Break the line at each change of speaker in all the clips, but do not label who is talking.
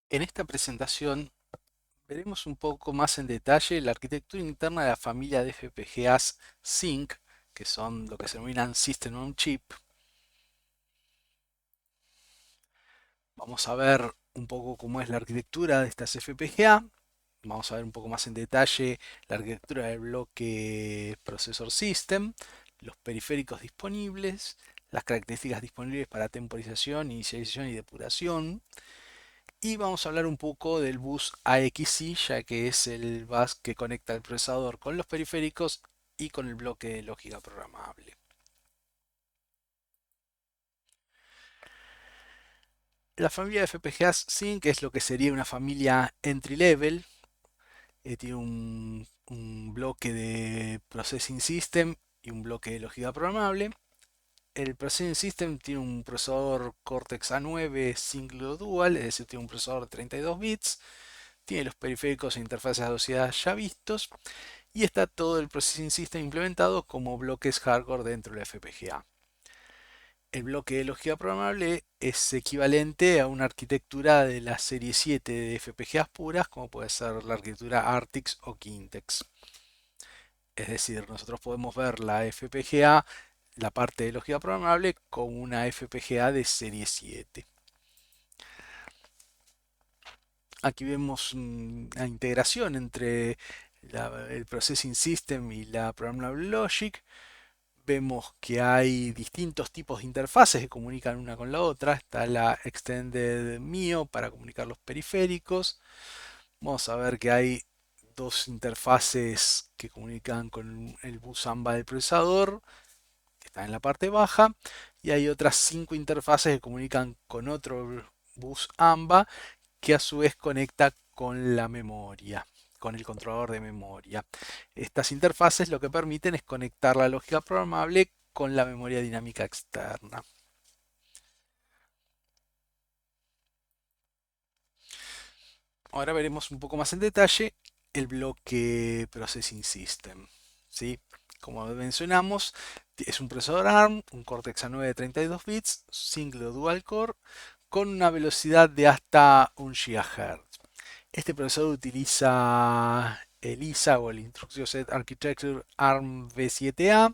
En esta presentación veremos un poco más en detalle la arquitectura interna de la familia de FPGAs Sync, que son lo que se denominan System on Chip. Vamos a ver un poco cómo es la arquitectura de estas FPGA. Vamos a ver un poco más en detalle la arquitectura del bloque Processor System, los periféricos disponibles, las características disponibles para temporización, inicialización y depuración. Y vamos a hablar un poco del bus AXI, ya que es el bus que conecta el procesador con los periféricos y con el bloque de lógica programable. La familia de FPGAs Sync es lo que sería una familia entry level. Tiene un bloque de Processing System y un bloque de lógica programable. El Processing System tiene un procesador Cortex A9 Single Dual, es decir, tiene un procesador de 32 bits. Tiene los periféricos e interfaces asociadas ya vistos. Y está todo el Processing System implementado como bloques hardware dentro de la FPGA. El bloque de lógica programable es equivalente a una arquitectura de la serie 7 de FPGAs puras, como puede ser la arquitectura Artix o Kintex. Es decir, nosotros podemos ver la FPGA, la parte de lógica programable, como una FPGA de serie 7. Aquí vemos una integración entre el Processing System y la Programmable Logic. Vemos que hay distintos tipos de interfaces que comunican una con la otra. Está la Extended MIO para comunicar los periféricos. Vamos a ver que hay dos interfaces que comunican con el bus AMBA del procesador, que está en la parte baja. Y hay otras 5 interfaces que comunican con otro bus AMBA que a su vez conecta con la memoria, con el controlador de memoria. Estas interfaces lo que permiten es conectar la lógica programable con la memoria dinámica externa. Ahora veremos un poco más en detalle el bloque Processing System. ¿Sí? Como mencionamos, es un procesador ARM, un Cortex A9 de 32 bits, single o dual core, con una velocidad de hasta 1 GHz. Este procesador utiliza el ISA o el Instruction Set Architecture ARM v7A.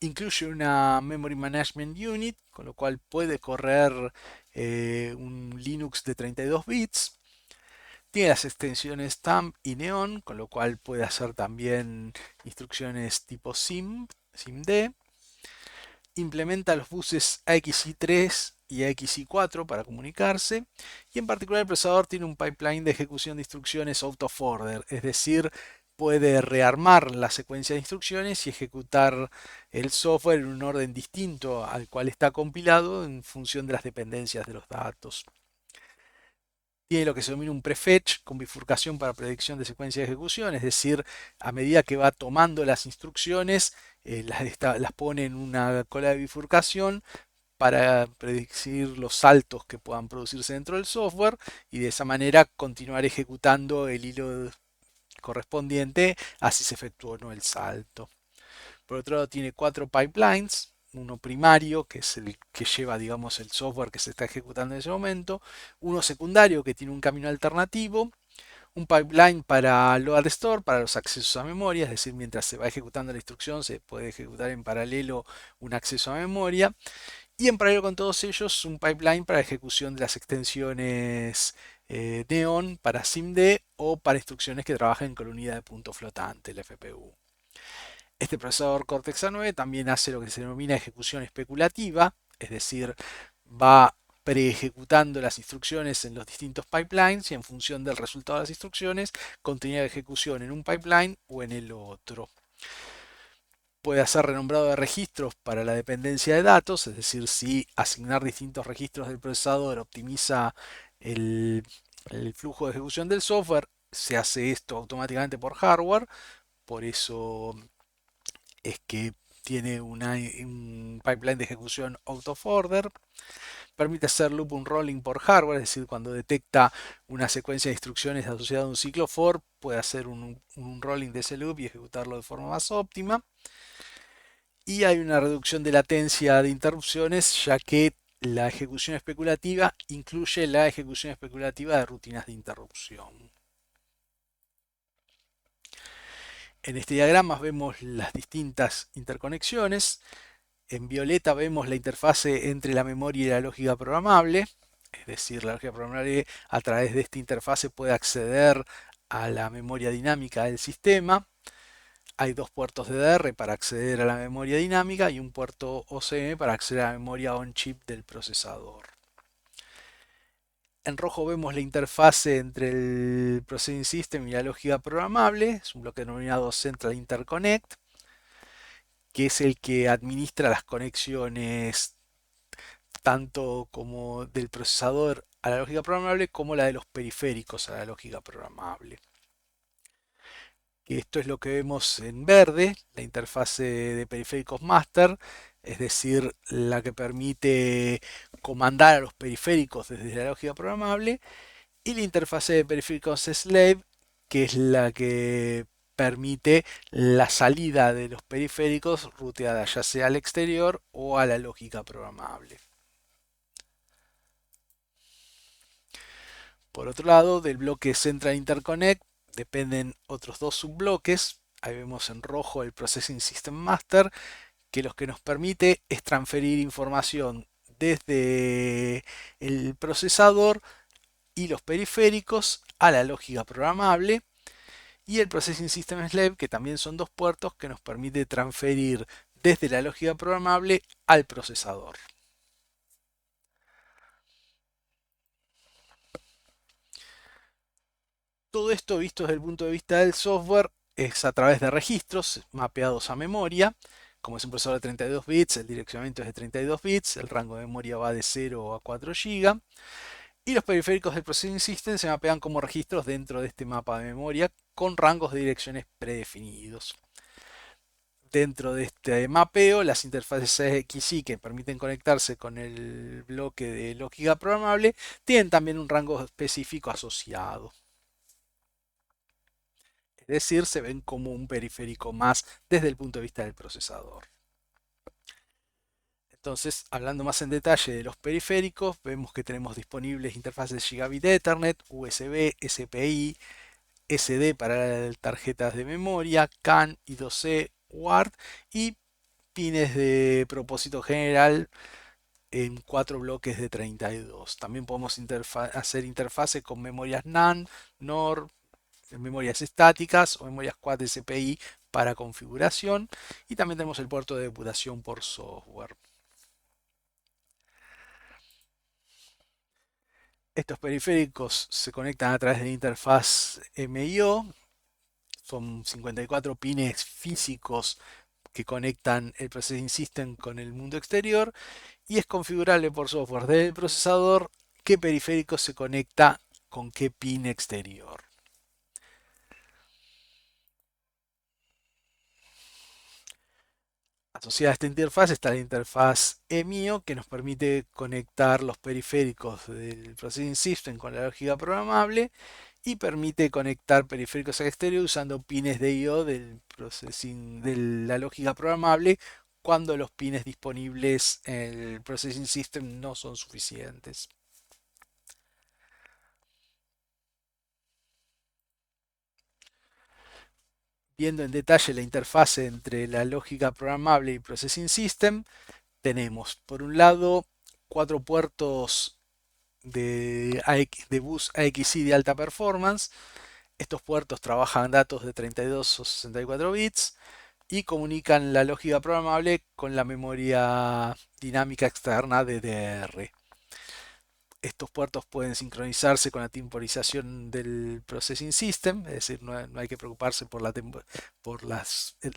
Incluye una Memory Management Unit, con lo cual puede correr un Linux de 32 bits. Tiene las extensiones TAMP y Neon, con lo cual puede hacer también instrucciones tipo SIMD. Implementa los buses AXI3 y AXI4 para comunicarse. Y en particular el procesador tiene un pipeline de ejecución de instrucciones out of order, es decir, puede rearmar la secuencia de instrucciones y ejecutar el software en un orden distinto al cual está compilado en función de las dependencias de los datos. Tiene lo que se denomina un prefetch con bifurcación para predicción de secuencia de ejecución, es decir, a medida que va tomando las instrucciones, las pone en una cola de bifurcación para predecir los saltos que puedan producirse dentro del software y de esa manera continuar ejecutando el hilo correspondiente, así se efectuó o no el salto. Por otro lado, tiene 4 pipelines, uno primario, que es el que lleva, digamos, el software que se está ejecutando en ese momento, uno secundario, que tiene un camino alternativo, un pipeline para load store, para los accesos a memoria, es decir, mientras se va ejecutando la instrucción, se puede ejecutar en paralelo un acceso a memoria, y en paralelo con todos ellos, un pipeline para ejecución de las extensiones Neon para SIMD o para instrucciones que trabajen con la unidad de punto flotante, el FPU. Este procesador Cortex A9 también hace lo que se denomina ejecución especulativa, es decir, va pre-ejecutando las instrucciones en los distintos pipelines y en función del resultado de las instrucciones continúa la ejecución en un pipeline o en el otro. Puede hacer renombrado de registros para la dependencia de datos, es decir, si asignar distintos registros del procesador optimiza el, el flujo de ejecución del software, se hace esto automáticamente por hardware, por eso es que tiene un pipeline de ejecución out of order. Permite hacer loop unrolling por hardware, es decir, cuando detecta una secuencia de instrucciones asociada a un ciclo for, puede hacer un unrolling de ese loop y ejecutarlo de forma más óptima. Y hay una reducción de latencia de interrupciones, ya que la ejecución especulativa incluye la ejecución especulativa de rutinas de interrupción. En este diagrama vemos las distintas interconexiones. En violeta vemos la interfase entre la memoria y la lógica programable. Es decir, la lógica programable a través de esta interfase puede acceder a la memoria dinámica del sistema. Hay dos puertos DDR para acceder a la memoria dinámica y un puerto OCM para acceder a la memoria on-chip del procesador. En rojo vemos la interfase entre el Processing System y la lógica programable. Es un bloque denominado Central Interconnect, que es el que administra las conexiones tanto como del procesador a la lógica programable como la de los periféricos a la lógica programable. Esto es lo que vemos en verde, la interfase de periféricos master, es decir, la que permite comandar a los periféricos desde la lógica programable, y la interfase de periféricos slave, que es la que permite la salida de los periféricos ruteada ya sea al exterior o a la lógica programable. Por otro lado, del bloque Central Interconnect dependen otros dos subbloques. Ahí vemos en rojo el Processing System Master, que lo que nos permite es transferir información desde el procesador y los periféricos a la lógica programable. Y el Processing System Slave, que también son dos puertos que nos permite transferir desde la lógica programable al procesador. Todo esto visto desde el punto de vista del software es a través de registros mapeados a memoria. Como es un procesador de 32 bits, el direccionamiento es de 32 bits, el rango de memoria va de 0 a 4 GB. Y los periféricos del Processing System se mapean como registros dentro de este mapa de memoria con rangos de direcciones predefinidos. Dentro de este mapeo, las interfaces XY que permiten conectarse con el bloque de lógica programable tienen también un rango específico asociado. Es decir, se ven como un periférico más desde el punto de vista del procesador. Entonces, hablando más en detalle de los periféricos, vemos que tenemos disponibles interfaces Gigabit Ethernet, USB, SPI, SD para tarjetas de memoria, CAN, I2C, UART y pines de propósito general en 4 bloques de 32. También podemos hacer interfase con memorias NAND, NOR, memorias estáticas o memorias Quad SPI para configuración, y también tenemos el puerto de depuración por software. Estos periféricos se conectan a través de la interfaz MIO. Son 54 pines físicos que conectan el Processing System con el mundo exterior, y es configurable por software del procesador qué periférico se conecta con qué pin exterior. Asociada a esta interfaz está la interfaz EMIO, que nos permite conectar los periféricos del Processing System con la lógica programable y permite conectar periféricos al exterior usando pines de I/O de la lógica programable cuando los pines disponibles en el Processing System no son suficientes. Viendo en detalle la interfase entre la lógica programable y Processing System, tenemos por un lado 4 puertos de bus AXI de alta performance. Estos puertos trabajan datos de 32 o 64 bits y comunican la lógica programable con la memoria dinámica externa DDR. Estos puertos pueden sincronizarse con la temporización del Processing System, es decir, no hay que preocuparse por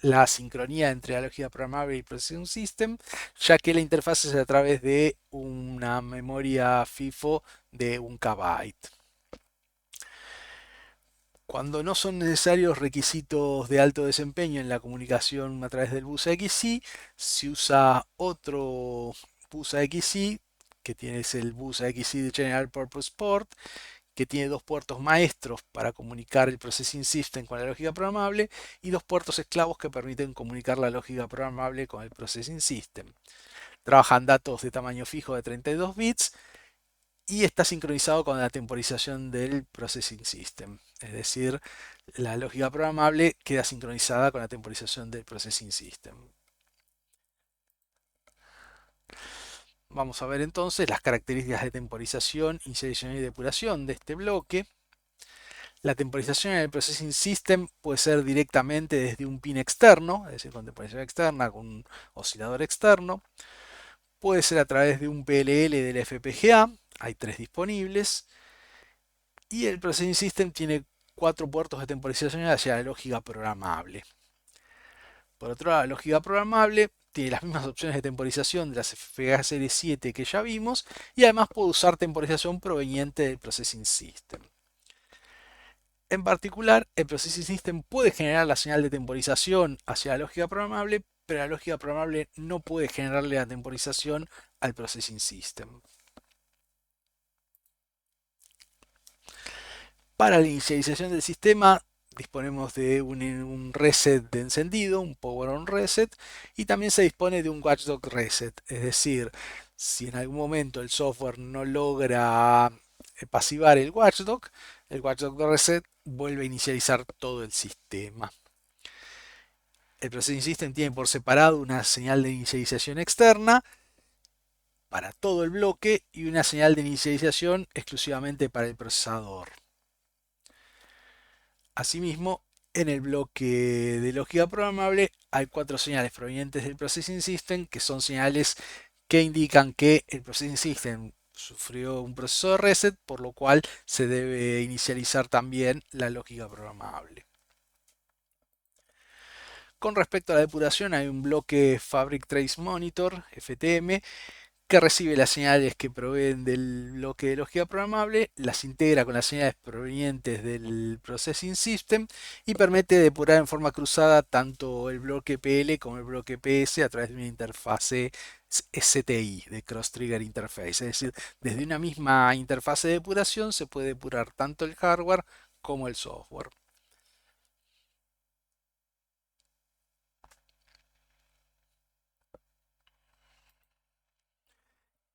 la sincronía entre la lógica programable y el Processing System, ya que la interfaz es a través de una memoria FIFO de 1 KB. Cuando no son necesarios requisitos de alto desempeño en la comunicación a través del bus AXI, se usa otro bus AXI, que tiene el bus AXI de General Purpose Port, que tiene dos puertos maestros para comunicar el Processing System con la lógica programable y dos puertos esclavos que permiten comunicar la lógica programable con el Processing System. Trabajan datos de tamaño fijo de 32 bits y está sincronizado con la temporización del Processing System. Es decir, la lógica programable queda sincronizada con la temporización del Processing System. Vamos a ver entonces las características de temporización, inicialización y depuración de este bloque. La temporización en el Processing System puede ser directamente desde un pin externo, es decir, con temporización externa, con un oscilador externo. Puede ser a través de un PLL del FPGA, hay 3 disponibles. Y el Processing System tiene 4 puertos de temporización hacia la lógica programable. Por otro lado, la lógica programable tiene las mismas opciones de temporización de las FPGA Serie 7 que ya vimos y además puede usar temporización proveniente del Processing System. En particular, el Processing System puede generar la señal de temporización hacia la lógica programable, pero la lógica programable no puede generarle la temporización al Processing System. Para la inicialización del sistema disponemos de un reset de encendido, un power on reset, y también se dispone de un watchdog reset, es decir, si en algún momento el software no logra pasivar el watchdog reset vuelve a inicializar todo el sistema. El Processing System tiene por separado una señal de inicialización externa para todo el bloque y una señal de inicialización exclusivamente para el procesador. Asimismo, en el bloque de lógica programable hay 4 señales provenientes del Processing System que son señales que indican que el Processing System sufrió un proceso de reset, por lo cual se debe inicializar también la lógica programable. Con respecto a la depuración, hay un bloque Fabric Trace Monitor, FTM, que recibe las señales que proveen del bloque de lógica programable, las integra con las señales provenientes del Processing System y permite depurar en forma cruzada tanto el bloque PL como el bloque PS a través de una interfase STI, de Cross Trigger Interface. Es decir, desde una misma interfase de depuración se puede depurar tanto el hardware como el software.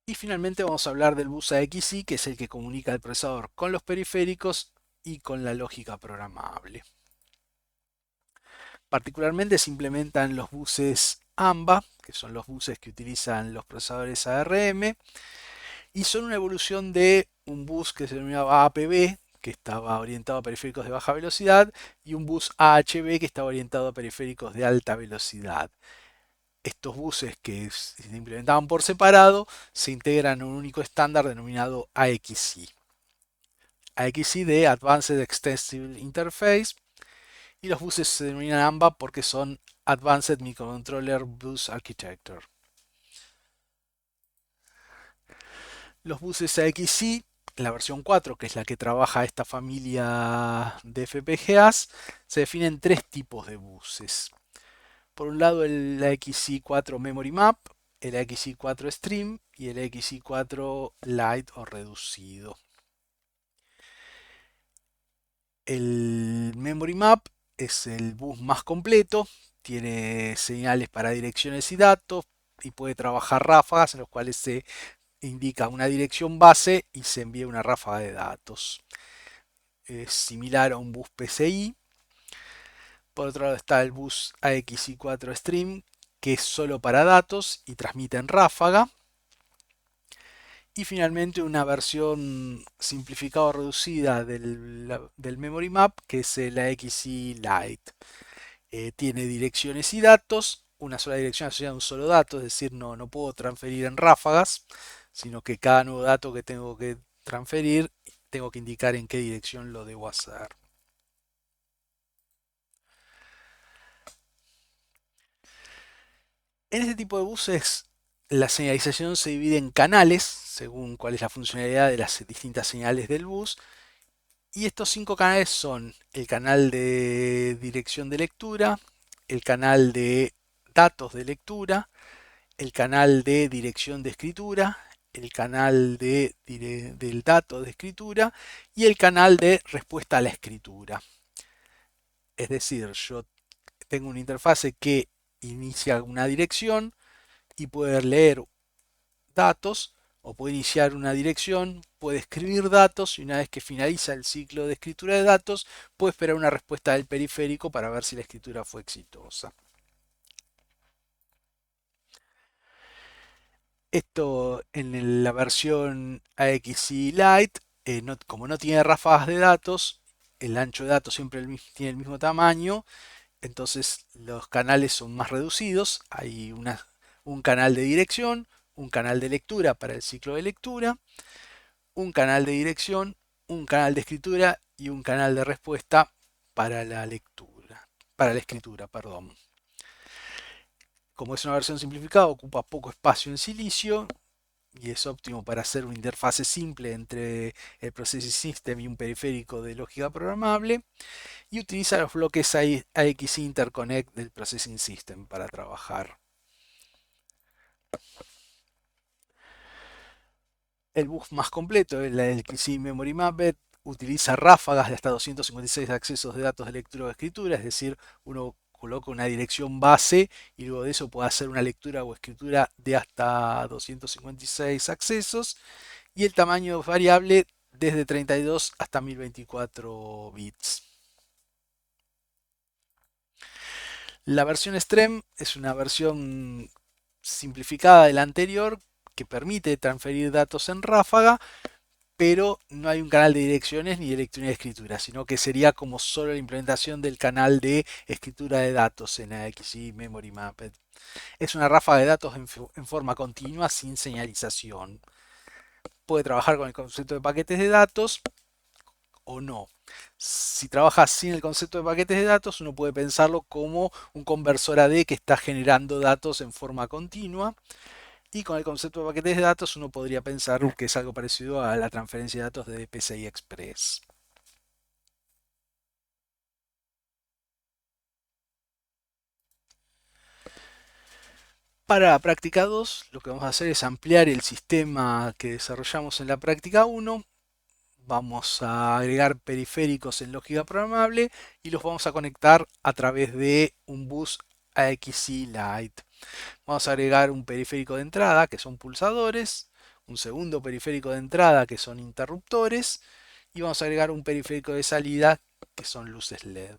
Y finalmente vamos a hablar del bus AXI, que es el que comunica el procesador con los periféricos y con la lógica programable. Particularmente se implementan los buses AMBA, que son los buses que utilizan los procesadores ARM, y son una evolución de un bus que se denominaba APB, que estaba orientado a periféricos de baja velocidad, y un bus AHB, que estaba orientado a periféricos de alta velocidad. Estos buses que se implementaban por separado se integran en un único estándar denominado AXI. AXI de Advanced Extensible Interface, y los buses se denominan AMBA porque son Advanced Microcontroller Bus Architecture. Los buses AXI, la versión 4, que es la que trabaja esta familia de FPGAs, se definen 3 tipos de buses. Por un lado el AXI4 Memory Map, el AXI4 Stream y el AXI4 Light o reducido. El Memory Map es el bus más completo, tiene señales para direcciones y datos y puede trabajar ráfagas en los cuales se indica una dirección base y se envía una ráfaga de datos. Es similar a un bus PCI. Por otro lado está el bus AXI4 Stream, que es solo para datos y transmite en ráfaga. Y finalmente una versión simplificada o reducida del Memory Map, que es el AXI Lite. Tiene direcciones y datos, una sola dirección asociada a un solo dato, es decir, no puedo transferir en ráfagas, sino que cada nuevo dato que tengo que transferir, tengo que indicar en qué dirección lo debo hacer. En este tipo de buses, la señalización se divide en canales, según cuál es la funcionalidad de las distintas señales del bus. Y estos 5 canales son el canal de dirección de lectura, el canal de datos de lectura, el canal de dirección de escritura, el canal del dato de escritura y el canal de respuesta a la escritura. Es decir, yo tengo una interfase que inicia una dirección y puede leer datos o puede iniciar una dirección, puede escribir datos y una vez que finaliza el ciclo de escritura de datos, puede esperar una respuesta del periférico para ver si la escritura fue exitosa. Esto en la versión AXI Lite, como no tiene ráfagas de datos, el ancho de datos siempre tiene el mismo tamaño, entonces los canales son más reducidos. Hay un canal de dirección, un canal de lectura para el ciclo de lectura, un canal de dirección, un canal de escritura y un canal de respuesta para la lectura, para la escritura, perdón. Como es una versión simplificada, ocupa poco espacio en silicio y es óptimo para hacer una interfase simple entre el Processing System y un periférico de lógica programable, y utiliza los bloques AX Interconnect del Processing System para trabajar. El bus más completo, el AXI Memory Mapped, utiliza ráfagas de hasta 256 accesos de datos de lectura o escritura, es decir, uno coloca una dirección base y luego de eso puede hacer una lectura o escritura de hasta 256 accesos, y el tamaño es variable desde 32 hasta 1024 bits. La versión Extreme es una versión simplificada de la anterior que permite transferir datos en ráfaga, pero no hay un canal de direcciones ni de lectura y escritura, sino que sería como solo la implementación del canal de escritura de datos en AXI Memory Mapped. Es una ráfaga de datos en forma continua sin señalización. Puede trabajar con el concepto de paquetes de datos o no. Si trabaja sin el concepto de paquetes de datos, uno puede pensarlo como un conversor AD que está generando datos en forma continua. Y con el concepto de paquetes de datos uno podría pensar que es algo parecido a la transferencia de datos de PCI Express. Para la práctica 2, lo que vamos a hacer es ampliar el sistema que desarrollamos en la práctica 1. Vamos a agregar periféricos en lógica programable y los vamos a conectar a través de un bus AXI Lite. Vamos a agregar un periférico de entrada, que son pulsadores, un segundo periférico de entrada, que son interruptores, y vamos a agregar un periférico de salida, que son luces LED.